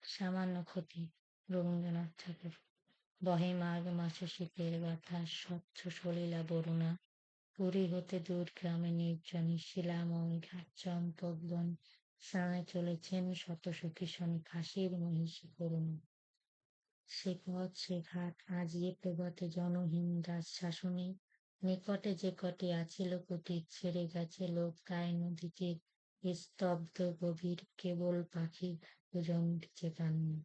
সামান্য ক্ষতি। রবীন্দ্রনাথ ঠাকুর। বহে মাঘ মাসে শীতের বাতাস, স্বচ্ছ সলিলা বরুণা। পুরী হতে দূর গ্রামে নির্জনে শিলাময় ঘাট চম্পক বন। স্নানে চলেছেন শত সখী শনি কাশীর মহিষী করুণা। সে পথ সে ঘাট আজিয়ে প্রভাতে জনহীন রাজশাসনে। নিকটে যে কটি আছিল কুটির ছেড়ে গেছে লোক তাই নদীতে স্তব্ধ গভীর কেবল পাখি দুজন দিচ্ছে কান্না।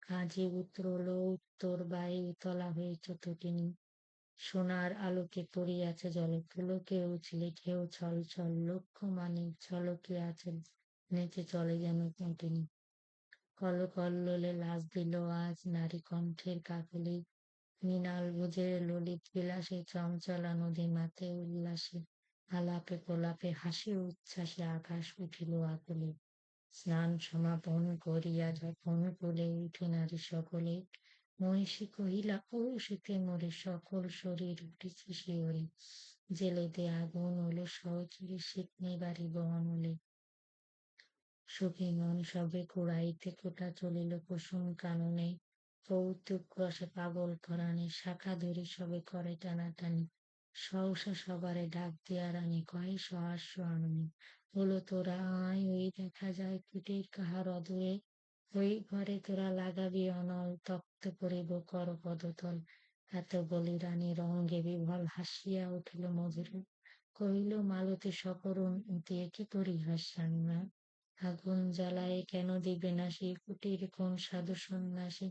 কাজে উতরল উত্তর বায়ু তলা হয়েছে তটিনী। সোনার আলোকে পড়িয়াছে জলে পুলকে উছলে ঢেউ ছল ছল লক্ষ মানিক ঝলকে আছে নেচে চলে যেন কন্টিনি। কলকল্লোলে লাশ দিল আজ নারী কণ্ঠের কাকলি। মৃণাল ভুজের ললিত বিলাসে চঞ্চলা নদী মাতে উল্লাসে। আলাপে প্রলাপে হাসি উচ্ছ্বাসে আকাশ উঠিল আকুলে। স্নান সমাপন করিয়া যখন কোলে উঠে নারী সকলে। মহিষী কহিলা ও শীতে মরে সকল শরীর উঠেছে শিহরে। জেলে দে আগুন হলো সহচরে শীত নিবারিব অনলে। সখী মন সবে কুড়াইতে কোটা চলিল কুসুম কাননে। কৌতুক রসে পাগল পরাণে শাখা ধরে সবে করে টানাটানি। সহসা সবারে ডাক দিয়া রানী কহে সহাস্য আননি। হলো তোরা আয় ওই দেখা যায় কুটির কাহার অদূরে। ওই ঘরে তোরা লাগাবি অনল তপ্ত করিব কর পদতল। এত বলি রানী রঙ্গে বিভল হাসিয়া উঠিল মধুরে। কহিল মালতী সকরুণ দিয়ে কি করি হাস্যান্না। আগুন জ্বালায় কেন দিবে না সে কুটির কোন সাধু সন্ন্যাসী।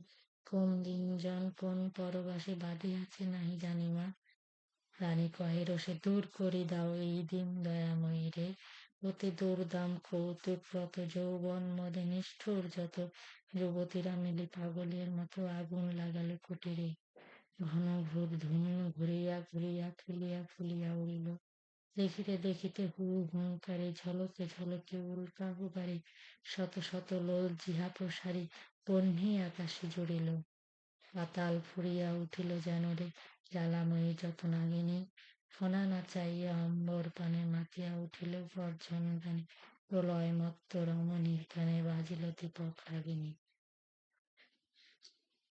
কোন দিন জন কোন পরবাসে বাঁধিয়াছে নাহি জানি মা। রানী কহে রোষে দূর করি দাও এই দিন দয়াময়ী রে। অতি দুর্দাম কৌতুক রত যৌবন মদে নিষ্ঠুর যত। যুবতীরা মিলি পাগলের মতো আগুন লাগালে কুটিরে। ঘন ঘোর ধুনু ঘুরিয়া ঘুরিয়া ফুলিয়া ফুলিয়া উড়িল। দেখিতে দেখিতে হু হুঙ্কারে ঝলকে ঝলকে উল্কা হুবারে। শত শত লোল জিহা প্রসারী বহ্নি আকাশে জুড়িল। পাতাল ফুরিয়া উঠিল যেন রে জ্বালাময়ী যত নাগিনী। ফণা নাচাইয়া অম্বর পানে মাতিয়া উঠিল গর্জন গানে। প্রলয় মত্ত রমণীর গানে বাজিল দীপক রাগিনী।